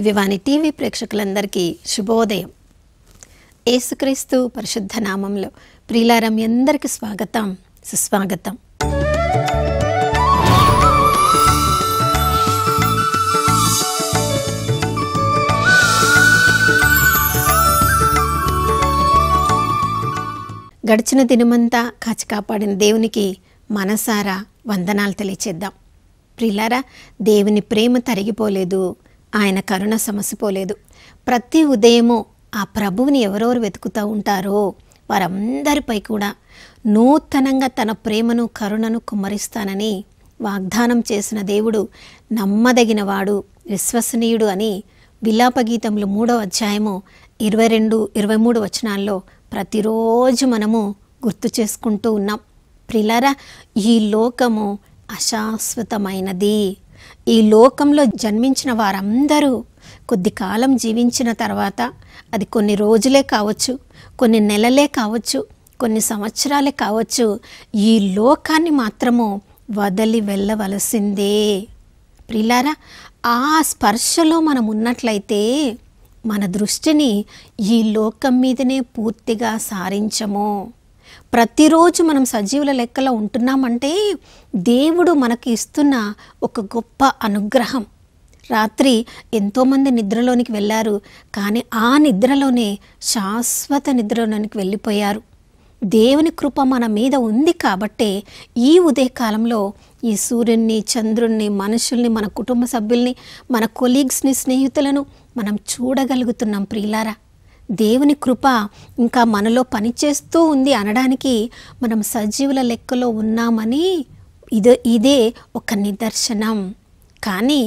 దివ్యవాణి TV ప్రేక్షకులందరికీ శుభోదయం. యేసుక్రీస్తు పరిశుద్ధ నామంలో ప్రియులారా మీ అందరికీ స్వాగతం, సుస్వాగతం. గడిచిన దినమంతా కాచి కాపాడిన దేవునికి మనసారా వందనాలు తెలియచేద్దాం. ప్రియులారా, దేవుని ప్రేమ తరిగిపోలేదు, ఆయన కరుణ సమసిపోలేదు. ప్రతి ఉదయము ఆ ప్రభువుని ఎవరెవరు వెతుకుతూ ఉంటారో వారందరిపై కూడా నూతనంగా తన ప్రేమను కరుణను కుమ్మరిస్తానని వాగ్దానం చేసిన దేవుడు నమ్మదగినవాడు, విశ్వసనీయుడు అని విలాపగీతములు 3వ అధ్యాయము 22-23 వచనాల్లో ప్రతిరోజు మనము గుర్తు చేసుకుంటూ ఉన్నాం. ప్రియులారా, ఈ లోకము అశాశ్వతమైనది. ఈ లోకంలో జన్మించిన వారందరూ కొద్ది కాలం జీవించిన తర్వాత, అది కొన్ని రోజులే కావచ్చు, కొన్ని నెలలే కావచ్చు, కొన్ని సంవత్సరాలే కావచ్చు, ఈ లోకాన్ని మాత్రము వదిలి వెళ్ళవలసిందే. ప్రియులారా, ఆ స్పర్శలో మనం ఉన్నట్లయితే మన దృష్టిని ఈ లోకం మీదనే పూర్తిగా సారించము. ప్రతిరోజు మనం సజీవుల లెక్కలో ఉంటున్నామంటే దేవుడు మనకి ఇస్తున్న ఒక గొప్ప అనుగ్రహం. రాత్రి ఎంతోమంది నిద్రలోనికి వెళ్ళారు, కానీ ఆ నిద్రలోనే శాశ్వత నిద్రలోనికి వెళ్ళిపోయారు. దేవుని కృప మన మీద ఉంది కాబట్టే ఈ ఉదయకాలంలో ఈ సూర్యుని, చంద్రుణ్ణి, మనుషుల్ని, మన కుటుంబ సభ్యుల్ని, మన కొలీగ్స్ని, స్నేహితులను మనం చూడగలుగుతున్నాం. ప్రియులారా, దేవుని కృప ఇంకా మనలో పనిచేస్తూ ఉంది అనడానికి మనం సజీవుల లెక్కలో ఉన్నామని ఇదే ఒక నిదర్శనం. కానీ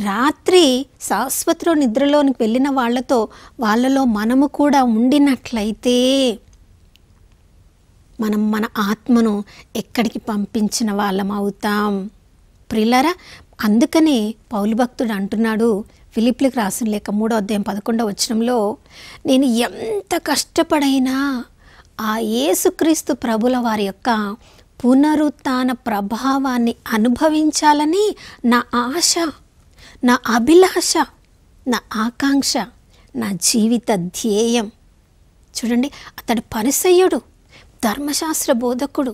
రాత్రి శాశ్వత నిద్రలోనికి వెళ్ళిన వాళ్ళలో మనము కూడా ఉండినట్లయితే మనం మన ఆత్మను ఎక్కడికి పంపించిన వాళ్ళం అవుతాం. ప్రియులారా, అందుకనే పౌలు భక్తుడు అంటున్నాడు ఫిలిప్పీలకు రాసిన లేఖ 3వ అధ్యాయం 11వ వచనంలో, నేను ఎంత కష్టపడైనా ఆ యేసుక్రీస్తు ప్రభుల వారి యొక్క పునరుత్థాన ప్రభావాన్ని అనుభవించాలని నా ఆశ, నా అభిలాష, నా ఆకాంక్ష, నా జీవిత ధ్యేయం. చూడండి, అతడు పరిసయ్యుడు, ధర్మశాస్త్ర బోధకుడు,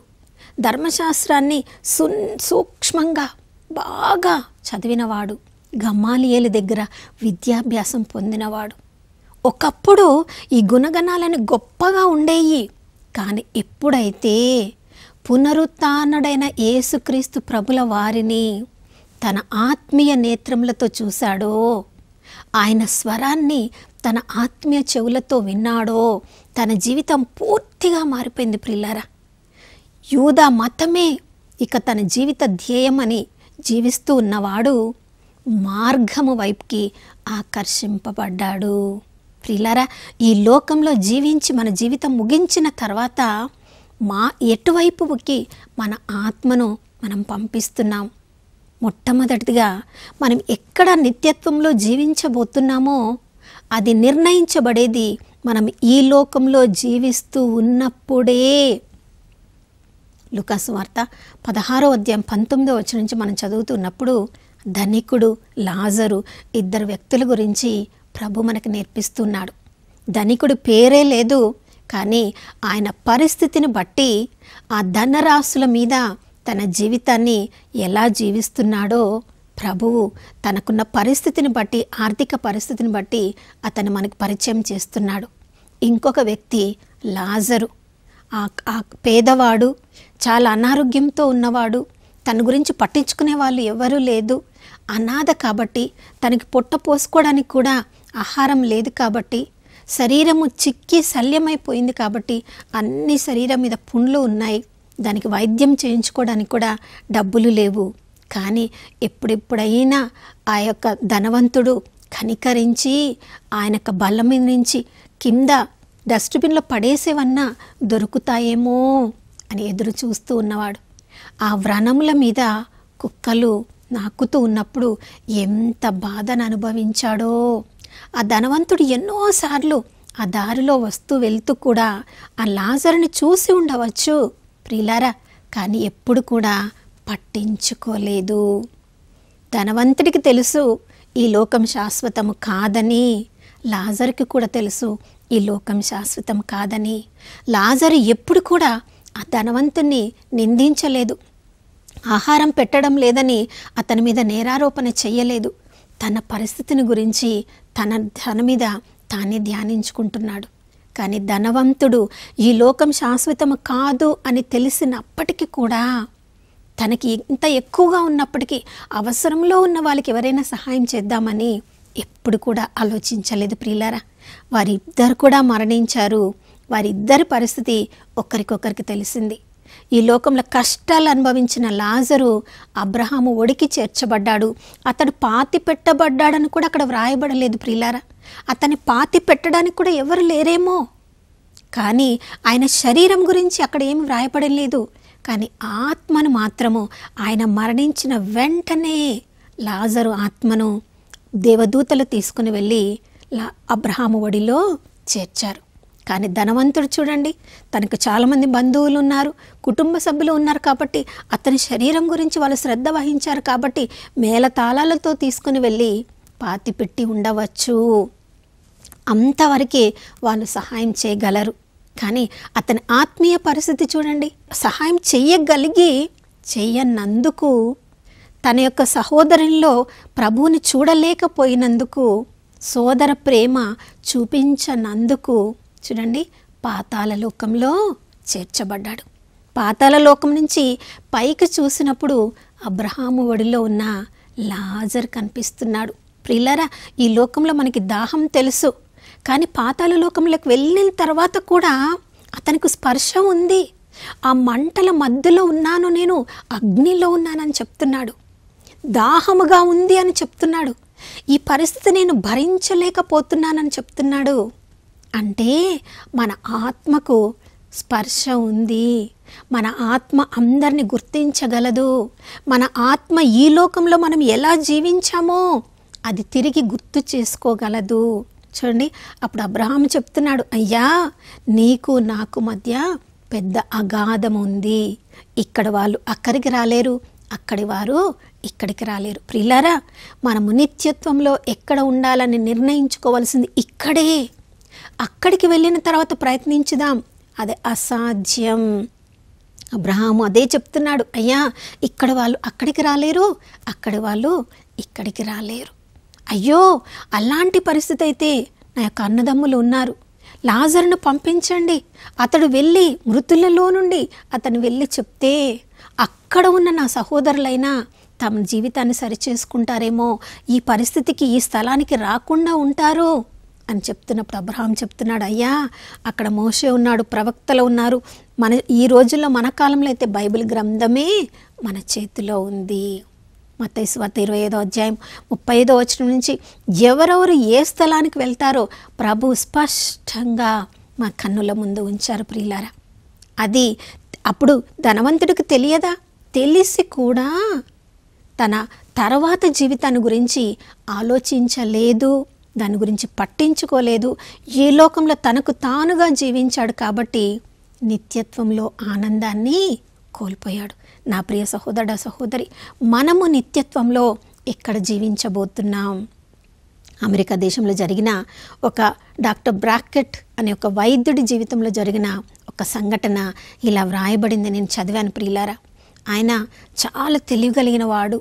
ధర్మశాస్త్రాన్ని సూక్ష్మంగా బాగా చదివినవాడు, గమాలియేలు దగ్గర విద్యాభ్యాసం పొందినవాడు. ఒకప్పుడు ఈ గుణగణాలను గొప్పగా ఉండేవి, కానీ ఎప్పుడైతే పునరుత్థానుడైన యేసుక్రీస్తు ప్రభుల వారిని తన ఆత్మీయ నేత్రములతో చూశాడో, ఆయన స్వరాన్ని తన ఆత్మీయ చెవులతో విన్నాడో, తన జీవితం పూర్తిగా మారిపోయింది. ప్రియులారా, యూదా మతమే ఇక తన జీవిత ధ్యేయమని జీవిస్తూ ఉన్నవాడు మార్గము వైపుకి ఆకర్షింపబడ్డాడు. ప్రియులారా, ఈ లోకంలో జీవించి మన జీవితం ముగించిన తర్వాత ఎటువైపుకి మన ఆత్మను మనం పంపిస్తున్నాం? మొట్టమొదటిగా మనం ఎక్కడ నిత్యత్వంలో జీవించబోతున్నామో అది నిర్ణయించబడేది మనం ఈ లోకంలో జీవిస్తూ ఉన్నప్పుడే. లూకాసు వార్త 16వ అధ్యాయం 19వ వచనం నుంచి మనం చదువుతున్నప్పుడు ధనికుడు, లాజరు, 2 వ్యక్తుల గురించి ప్రభు మనకు నేర్పిస్తున్నాడు. ధనికుడు పేరే లేదు, కానీ ఆయన పరిస్థితిని బట్టి ఆ ధనరాశుల మీద తన జీవితాన్ని ఎలా జీవిస్తున్నాడో ప్రభువు తనకున్న పరిస్థితిని బట్టి, ఆర్థిక పరిస్థితిని బట్టి అతను మనకు పరిచయం చేస్తున్నాడు. ఇంకొక వ్యక్తి లాజరు, ఆ పేదవాడు, చాలా అనారోగ్యంతో ఉన్నవాడు, తన గురించి పట్టించుకునే వాళ్ళు ఎవరూ లేదు, అనాథ కాబట్టి, తనకి పొట్ట పోసుకోవడానికి కూడా ఆహారం లేదు కాబట్టి, శరీరము చిక్కి శల్యమైపోయింది కాబట్టి, అన్ని శరీరం మీద పుండ్లు ఉన్నాయి, దానికి వైద్యం చేయించుకోవడానికి కూడా డబ్బులు లేవు. కానీ ఎప్పుడెప్పుడైనా ఆ యొక్క ధనవంతుడు కనికరించి ఆయన యొక్క బల్ల మీద నుంచి కింద డస్ట్బిన్లో పడేసేవన్నా దొరుకుతాయేమో అని ఎదురు చూస్తూ ఉన్నవాడు. ఆ వ్రణముల మీద కుక్కలు నాకుతూ ఉన్నప్పుడు ఎంత బాధను అనుభవించాడో. ఆ ధనవంతుడు ఎన్నోసార్లు ఆ దారిలో వస్తూ వెళ్తూ కూడా ఆ లాజరుని చూసి ఉండవచ్చు ప్రియులారా, కానీ ఎప్పుడు కూడా పట్టించుకోలేదు. ధనవంతుడికి తెలుసు ఈ లోకం శాశ్వతము కాదని. లాజరుకి కూడా తెలుసు ఈ లోకం శాశ్వతం కాదని. లాజరు ఎప్పుడు కూడా ఆ ధనవంతుణ్ణి నిందించలేదు, ఆహారం పెట్టడం లేదని అతని మీద నేరారోపణ చెయ్యలేదు. తన పరిస్థితిని గురించి తన మీద తానే ధ్యానించుకుంటున్నాడు. కానీ ధనవంతుడు ఈ లోకం శాశ్వతం కాదు అని తెలిసినప్పటికీ కూడా తనకి ఇంత ఎక్కువగా ఉన్నప్పటికీ అవసరంలో ఉన్న వాళ్ళకి ఎవరైనా సహాయం చేద్దామని ఎప్పుడు కూడా ఆలోచించలేదు ప్రియులారా. వారిద్దరు కూడా మరణించారు. వారిద్దరి పరిస్థితి ఒకరికొకరికి తెలిసింది. ఈ లోకంలో కష్టాలు అనుభవించిన లాజరు అబ్రహాము ఒడికి చేర్చబడ్డాడు. అతడు పాతి పెట్టబడ్డాడని కూడా అక్కడ వ్రాయబడలేదు ప్రియులారా. అతన్ని పాతి పెట్టడానికి కూడా ఎవరు లేరేమో, కానీ ఆయన శరీరం గురించి అక్కడ ఏమి వ్రాయబడలేదు. కానీ ఆత్మను మాత్రము ఆయన మరణించిన వెంటనే లాజరు ఆత్మను దేవదూతలు తీసుకుని వెళ్ళి అబ్రహాము ఒడిలో చేర్చారు. కానీ ధనవంతుడు చూడండి, తనకు చాలామంది బంధువులు ఉన్నారు, కుటుంబ సభ్యులు ఉన్నారు కాబట్టి అతని శరీరం గురించి వాళ్ళు శ్రద్ధ వహించారు కాబట్టి మేళతాళాలతో తీసుకుని వెళ్ళి పాతి పెట్టి ఉండవచ్చు. అంతవరకే వాళ్ళు సహాయం చేయగలరు. కానీ అతని ఆత్మీయ పరిస్థితి చూడండి, సహాయం చెయ్యనందుకు, తన యొక్క సహోదరుల్లో ప్రభువుని చూడలేకపోయినందుకు, సోదర ప్రేమ చూపించనందుకు చూడండి పాతాళ లోకంలో చేర్చబడ్డాడు. పాతాళ లోకం నుంచి పైకి చూసినప్పుడు అబ్రహాము ఒడిలో ఉన్న లాజర్ కనిపిస్తున్నాడు. ప్రియులారా, ఈ లోకంలో మనకి దాహం తెలుసు, కానీ పాతాళ లోకంలోకి వెళ్ళిన తర్వాత కూడా అతనికి స్పర్శ ఉంది. ఆ మంటల మధ్యలో ఉన్నాను, నేను అగ్నిలో ఉన్నానని చెప్తున్నాడు. దాహముగా ఉంది అని చెప్తున్నాడు. ఈ పరిస్థితి నేను భరించలేకపోతున్నానని చెప్తున్నాడు. అంటే మన ఆత్మకు స్పర్శ ఉంది. మన ఆత్మ అందరిని గుర్తించగలదు. మన ఆత్మ ఈ లోకంలో మనం ఎలా జీవించామో అది తిరిగి గుర్తు చేసుకోగలదు. చూడండి, అప్పుడు అబ్రహాము చెప్తున్నాడు, అయ్యా నీకు నాకు మధ్య పెద్ద అగాధం ఉంది. ఇక్కడ వాళ్ళు అక్కడికి రాలేరు, అక్కడి వారు ఇక్కడికి రాలేరు. ప్రియులారా, మనము నిత్యత్వంలో ఎక్కడ ఉండాలని నిర్ణయించుకోవాల్సింది ఇక్కడే. అక్కడికి వెళ్ళిన తర్వాత ప్రయత్నించుదాం, అది అసాధ్యం. అబ్రహాము అదే చెప్తున్నాడు, అయ్యా ఇక్కడ వాళ్ళు అక్కడికి రాలేరు, అక్కడి వాళ్ళు ఇక్కడికి రాలేరు. అయ్యో అలాంటి పరిస్థితి అయితే నా యొక్క అన్నదమ్ములు ఉన్నారు, లాజరును పంపించండి, అతడు వెళ్ళి మృతులలో నుండి అతను వెళ్ళి చెప్తే అక్కడ ఉన్న నా సహోదరులైనా తమ జీవితాన్ని సరిచేసుకుంటారేమో, ఈ పరిస్థితికి ఈ స్థలానికి రాకుండా ఉంటారు అని చెప్తున్నప్పుడు అబ్రహాం చెప్తున్నాడు, అయ్యా అక్కడ మోషే ఉన్నాడు, ప్రవక్తలు ఉన్నారు. ఈ రోజుల్లో మన కాలంలో అయితే బైబిల్ గ్రంథమే మన చేతిలో ఉంది. మత్తయి సువార్త 25వ అధ్యాయం 35వ వచనం నుంచి ఎవరెవరు ఏ స్థలానికి వెళ్తారో ప్రభు స్పష్టంగా మా కన్నుల ముందు ఉంచారు ప్రియులారా. అది అప్పుడు ధనవంతుడికి తెలియదా? తెలిసి కూడా తన తర్వాత జీవితాన్ని గురించి ఆలోచించలేదు, దాని గురించి పట్టించుకోలేదు. ఈ లోకంలో తనకు తానుగా జీవించాడు కాబట్టి నిత్యత్వంలో ఆనందాన్ని కోల్పోయాడు. నా ప్రియ సహోదర సహోదరి, మనము నిత్యత్వంలో ఎక్కడ జీవించబోతున్నాం? అమెరికా దేశంలో జరిగిన ఒక డాక్టర్ బ్రాకెట్ అనే ఒక వైద్యుడి జీవితంలో జరిగిన ఒక సంఘటన ఇలా వ్రాయబడింది. నేను చదివాను ప్రియులారా. ఆయన చాలా తెలియగలిగిన వాడు,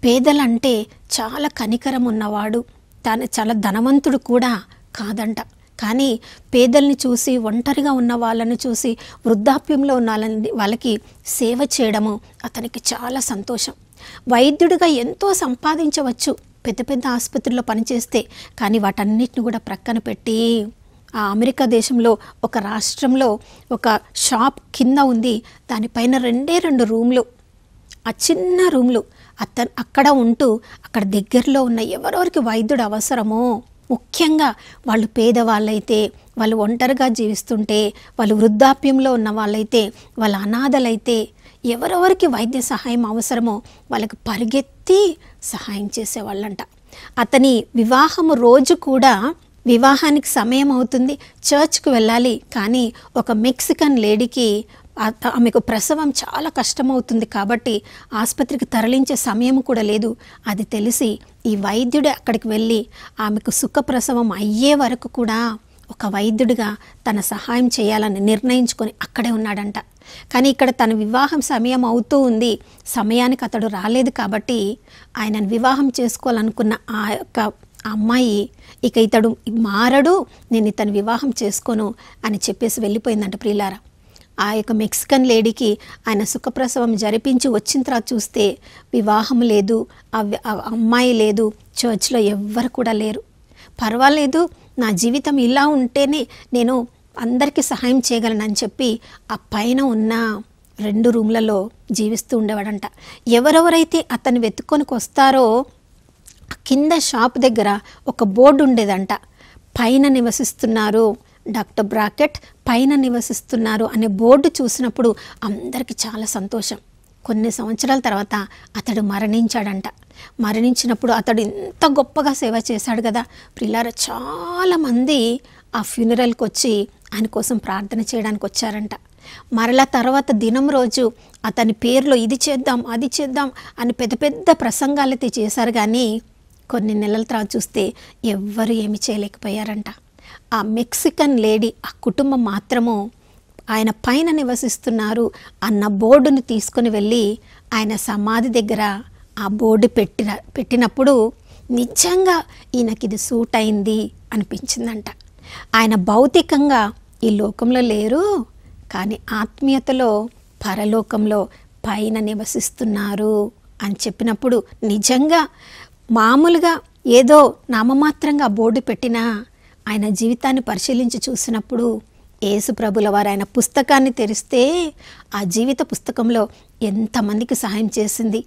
పేదలంటే చాలా కనికరం ఉన్నవాడు, తాను చాలా ధనవంతుడు కూడా కాదంట. కానీ పేదల్ని చూసి, ఒంటరిగా ఉన్న వాళ్ళని చూసి, వృద్ధాప్యంలో ఉన్న వాళ్ళకి సేవ చేయడము అతనికి చాలా సంతోషం. వైద్యుడిగా ఎంతో సంపాదించవచ్చు పెద్ద పెద్ద ఆసుపత్రుల్లో పనిచేస్తే, కానీ వాటన్నిటిని కూడా ప్రక్కన పెట్టి ఆ అమెరికా దేశంలో ఒక రాష్ట్రంలో ఒక షాప్ కింద ఉంది, దానిపైన 2 రూమ్లు, ఆ చిన్న రూమ్లు. అక్కడ ఉంటూ అక్కడ దగ్గరలో ఉన్న ఎవరెవరికి వైద్యుడు అవసరమో, ముఖ్యంగా వాళ్ళు పేదవాళ్ళైతే, వాళ్ళు ఒంటరిగా జీవిస్తుంటే, వాళ్ళు వృద్ధాప్యంలో ఉన్న వాళ్ళైతే, వాళ్ళ అనాథలైతే, ఎవరెవరికి వైద్య సహాయం అవసరమో వాళ్ళకి పరిగెత్తి సహాయం చేసేవాళ్ళంట. అతని వివాహము రోజు కూడా, వివాహానికి సమయం అవుతుంది, చర్చ్కి వెళ్ళాలి, కానీ ఒక మెక్సికన్ లేడీకి ఆమెకు ప్రసవం చాలా కష్టమవుతుంది కాబట్టి ఆసుపత్రికి తరలించే సమయం కూడా లేదు. అది తెలిసి ఈ వైద్యుడే అక్కడికి వెళ్ళి ఆమెకు సుఖప్రసవం అయ్యే వరకు కూడా ఒక వైద్యుడిగా తన సహాయం చేయాలని నిర్ణయించుకొని అక్కడే ఉన్నాడంట. కానీ ఇక్కడ తన వివాహం సమయం అవుతూ ఉంది, సమయానికి అతడు రాలేదు కాబట్టి ఆయనను వివాహం చేసుకోవాలనుకున్న ఆ యొక్క అమ్మాయి ఇక ఇతడు మారడు, నేను ఇతను వివాహం చేసుకోను అని చెప్పేసి వెళ్ళిపోయిందంట ప్రియులారా. ఆ యొక్క మెక్సికన్ లేడీకి ఆయన సుఖప్రసవం జరిపించి వచ్చిన తర్వాత చూస్తే వివాహం లేదు, ఆ అమ్మాయి లేదు, చర్చ్లో ఎవ్వరు కూడా లేరు. పర్వాలేదు, నా జీవితం ఇలా ఉంటేనే నేను అందరికీ సహాయం చేయగలనని చెప్పి ఆ పైన ఉన్న 2 రూమ్లలో జీవిస్తూ ఉండేవాడంట. ఎవరెవరైతే అతన్ని వెతుక్కొనికి వస్తారో కింద షాప్ దగ్గర ఒక బోర్డు ఉండేదంట, పైన నివసిస్తున్నారు, డాక్టర్ బ్రాకెట్ పైన నివసిస్తున్నారు అనే బోర్డు చూసినప్పుడు అందరికీ చాలా సంతోషం. కొన్ని సంవత్సరాల తర్వాత అతడు మరణించాడంట. మరణించినప్పుడు అతడు ఎంత గొప్పగా సేవ చేశాడు కదా ప్రియులారా. చాలామంది ఆ ఫ్యూనరల్కి వచ్చి ఆయన కోసం ప్రార్థన చేయడానికి వచ్చారంట. మరలా తర్వాత దినం రోజు అతని పేరులో ఇది చేద్దాం అది చేద్దాం అని పెద్ద పెద్ద ప్రసంగాలైతే చేశారు, కానీ కొన్ని నెలల తర్వాత చూస్తే ఎవ్వరు ఏమి చేయలేకపోయారంట. ఆ మెక్సికన్ లేడీ ఆ కుటుంబం మాత్రము ఆయన పైన నివసిస్తున్నారు అన్న బోర్డును తీసుకొని వెళ్ళి ఆయన సమాధి దగ్గర ఆ బోర్డు పెట్టినప్పుడు నిజంగా ఈయనకి ఇది సూట్ అయింది అనిపించిందంట. ఆయన భౌతికంగా ఈ లోకంలో లేరు, కానీ ఆత్మీయతలో పరలోకంలో పైన నివసిస్తున్నారు అని చెప్పినప్పుడు నిజంగా మామూలుగా ఏదో నామమాత్రంగా బోర్డు పెట్టినా ఆయన జీవితాన్ని పరిశీలించి చూసినప్పుడు యేసు ప్రభుల వారు ఆయన పుస్తకాన్ని తెరిస్తే ఆ జీవిత పుస్తకంలో ఎంతమందికి సహాయం చేసింది,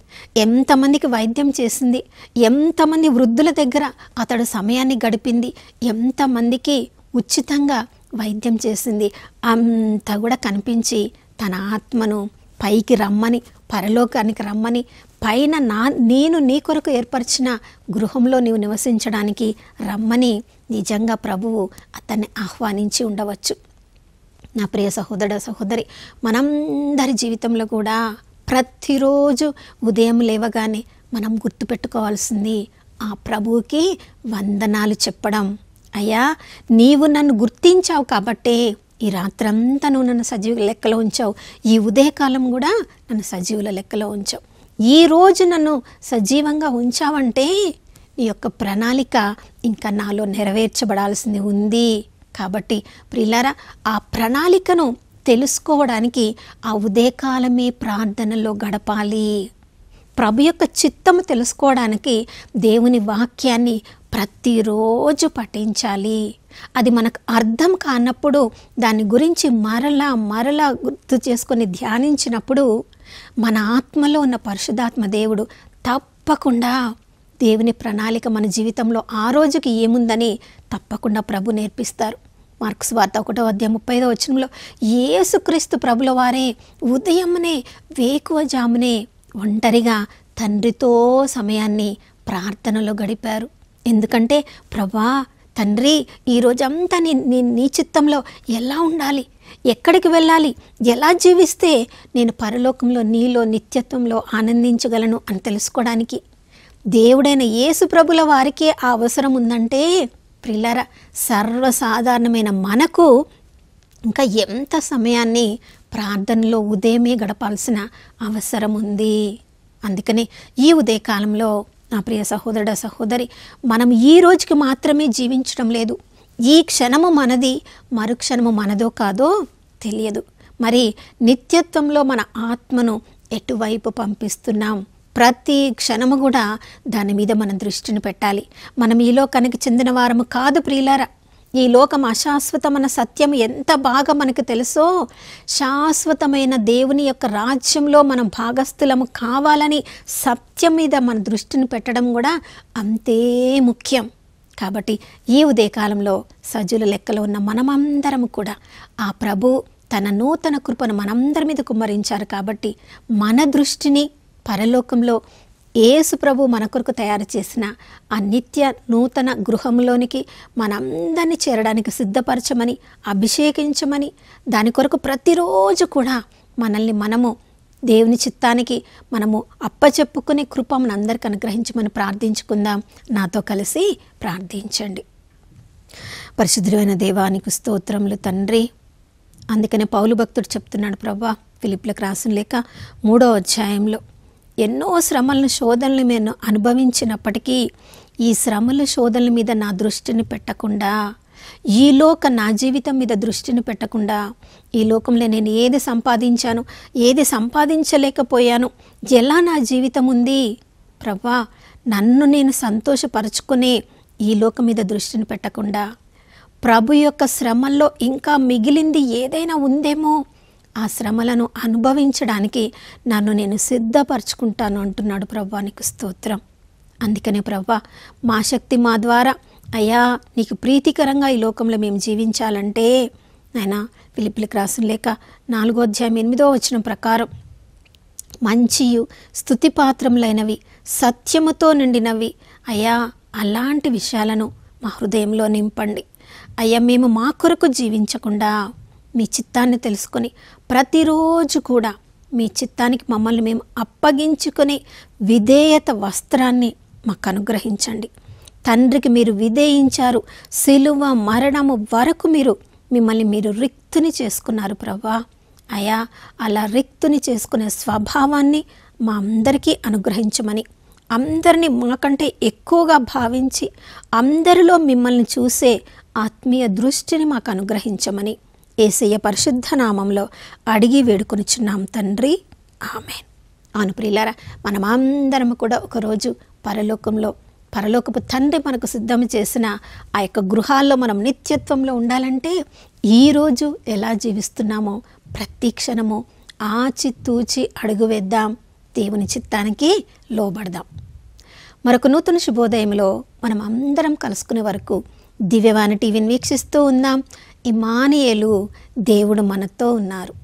ఎంతమందికి వైద్యం చేసింది, ఎంతమంది వృద్ధుల దగ్గర అతడు సమయాన్ని గడిపింది, ఎంతమందికి ఉచితంగా వైద్యం చేసింది, అంతా కూడా కనిపించి తన ఆత్మను పైకి రమ్మని, పరలోకానికి రమ్మని, పైన నేను నీ కొరకు ఏర్పరిచిన గృహంలో నీవు నివసించడానికి రమ్మని నిజంగా ప్రభువు అతన్ని ఆహ్వానించి ఉండవచ్చు. నా ప్రియ సహోదర సహోదరి, మనందరి జీవితంలో కూడా ప్రతిరోజు ఉదయం లేవగానే మనం గుర్తుపెట్టుకోవాల్సింది ఆ ప్రభువుకి వందనాలు చెప్పడం. అయ్యా, నీవు నన్ను గుర్తించావు కాబట్టే ఈ రాత్రంతా నువ్వు నన్ను సజీవుల లెక్కలో ఉంచావు, ఈ ఉదయకాలం కూడా నన్ను సజీవుల లెక్కలో ఉంచావు, ఈ రోజు నన్ను సజీవంగా ఉంచావంటే నీ యొక్క ప్రణాళిక ఇంకా నాలో నెరవేర్చబడాల్సింది ఉంది. కాబట్టి ప్రియులారా, ఆ ప్రణాళికను తెలుసుకోవడానికి ఆ ఉదయకాలమే ప్రార్థనలో గడపాలి. ప్రభు యొక్క చిత్తము తెలుసుకోవడానికి దేవుని వాక్యాన్ని ప్రతిరోజు పఠించాలి. అది మనకు అర్థం కానప్పుడు దాని గురించి మరలా గుర్తు చేసుకొని ధ్యానించినప్పుడు మన ఆత్మలో ఉన్న పరిశుద్ధాత్మ దేవుడు తప్పకుండా దేవుని ప్రణాళిక మన జీవితంలో ఆ రోజుకి ఏముందని తప్పకుండా ప్రభు నేర్పిస్తారు. మార్కు సువార్త 1:35 యేసుక్రీస్తు ప్రభుల వారే ఉదయమునే వేకువజామునే ఒంటరిగా తండ్రితో సమయాన్ని ప్రార్థనలో గడిపారు. ఎందుకంటే ప్రభా తండ్రి, ఈరోజంతా నీ చిత్తంలో ఎలా ఉండాలి, ఎక్కడికి వెళ్ళాలి, ఎలా జీవిస్తే నేను పరలోకంలో నీలో నిత్యత్వంలో ఆనందించగలను అని తెలుసుకోవడానికి దేవుడైన యేసు ప్రభుల వారికే ఆ అవసరం ఉందంటే ప్రియులారా, సర్వసాధారణమైన మనకు ఇంకా ఎంత సమయాన్ని ప్రార్థనలో ఉదయమే గడపాల్సిన అవసరం ఉంది. అందుకని ఈ ఉదయకాలంలో నా ప్రియ సహోదరుడ సహోదరి, మనం ఈ రోజుకి మాత్రమే జీవించడం లేదు. ఈ క్షణము మనది, మరుక్షణము మనదో కాదో తెలియదు. మరి నిత్యత్వంలో మన ఆత్మను ఎటువైపు పంపిస్తున్నాం? ప్రతి క్షణము కూడా దాని మీద మనం దృష్టిని పెట్టాలి. మనం ఈ లోకానికి చెందిన వారము కాదు ప్రియులారా. ఈ లోకం అశాశ్వతమైన సత్యం ఎంత బాగా మనకు తెలుసో, శాశ్వతమైన దేవుని యొక్క రాజ్యంలో మనం భాగస్థులము కావాలని సత్యం మీద మన దృష్టిని పెట్టడం కూడా అంతే ముఖ్యం. కాబట్టి ఈ ఉదయకాలంలో సజీవుల లెక్కలో ఉన్న మనమందరం కూడా ఆ ప్రభు తన నూతన కృపను మనందరి మీద కుమ్మరించారు. కాబట్టి మన దృష్టిని పరలోకంలో యేసు ప్రభు మన కొరకు తయారు చేసిన ఆ నిత్య నూతన గృహంలోనికి మనందరినీ చేరడానికి సిద్ధపరచమని, అభిషేకించమని, దాని కొరకు ప్రతిరోజు కూడా మనల్ని మనము దేవుని చిత్తానికి మనము అప్పచెప్పుకునే కృప మనందరికీ అనుగ్రహించమని ప్రార్థించుకుందాం. నాతో కలిసి ప్రార్థించండి. పరిశుద్ధమైన దేవానికి స్తోత్రములు తండ్రి. అందుకనే పౌలు భక్తుడు చెప్తున్నాడు, ప్రభా ఫిలిప్పీలకు రాసిన లేఖ 3వ అధ్యాయంలో ఎన్నో శ్రమలను శోధనలు నేను అనుభవించినప్పటికీ ఈ శ్రమల శోధనల మీద నా దృష్టిని పెట్టకుండా, నా జీవితం మీద దృష్టిని పెట్టకుండా, ఈ లోకంలో నేను ఏది సంపాదించాను, ఏది సంపాదించలేకపోయాను, ఎలా నా జీవితం ఉంది ప్రభా, నన్ను నేను సంతోషపరచుకునే ఈ లోకం మీద దృష్టిని పెట్టకుండా ప్రభు యొక్క శ్రమల్లో ఇంకా మిగిలింది ఏదైనా ఉందేమో ఆ శ్రమలను అనుభవించడానికి నన్ను నేను సిద్ధపరచుకుంటాను అంటున్నాడు. ప్రభువానికి స్తోత్రం. అందుకనే ప్రభా మా శక్తి మా ద్వారా అయ్యా నీకు ప్రీతికరంగా ఈ లోకంలో మేము జీవించాలంటే నాయనా ఫిలిప్పీలకు రాసిన లేఖ 4వ అధ్యాయం 8వ వచనం ప్రకారం మంచియు స్తుతిపాత్రములైనవి సత్యముతో నిండినవి అయ్యా అలాంటి విషయాలను మా హృదయంలో నింపండి. అయ్యా మేము మా కొరకు జీవించకుండా మీ చిత్తాన్ని తెలుసుకొని ప్రతిరోజు కూడా మీ చిత్తానికి మమ్మల్ని మేము అప్పగించుకొని విధేయత వస్త్రాన్ని మాకు అనుగ్రహించండి. తండ్రికి మీరు విధేయించారు, సిలువ మరణము వరకు మిమ్మల్ని మీరు రిక్తుని చేసుకున్నారు ప్రభా. అయా అలా రిక్తుని చేసుకునే స్వభావాన్ని మా అందరికీ అనుగ్రహించమని, అందరినీ మాకంటే ఎక్కువగా భావించి అందరిలో మిమ్మల్ని చూసే ఆత్మీయ దృష్టిని మాకు అనుగ్రహించమని యేసయ్య పరిశుద్ధ నామంలో అడిగి వేడుకొనిచున్నాం తండ్రి, ఆమేన్. అవును ప్రియులారా, మనమందరం కూడా ఒకరోజు పరలోకపు తండ్రి మనకు సిద్ధం చేసిన ఆ యొక్క గృహాల్లో మనం నిత్యత్వంలో ఉండాలంటే ఈరోజు ఎలా జీవిస్తున్నామో ప్రతి క్షణము ఆచితూచి అడుగు వేద్దాం, దేవుని చిత్తానికి లోబడదాం. మరొక నూతన శుభోదయంలో మనం అందరం కలుసుకునే వరకు దివ్యవాణి టీవీని వీక్షిస్తూ ఉందాం. ఇమ్మానుయేలు, దేవుడు మనతో ఉన్నారు.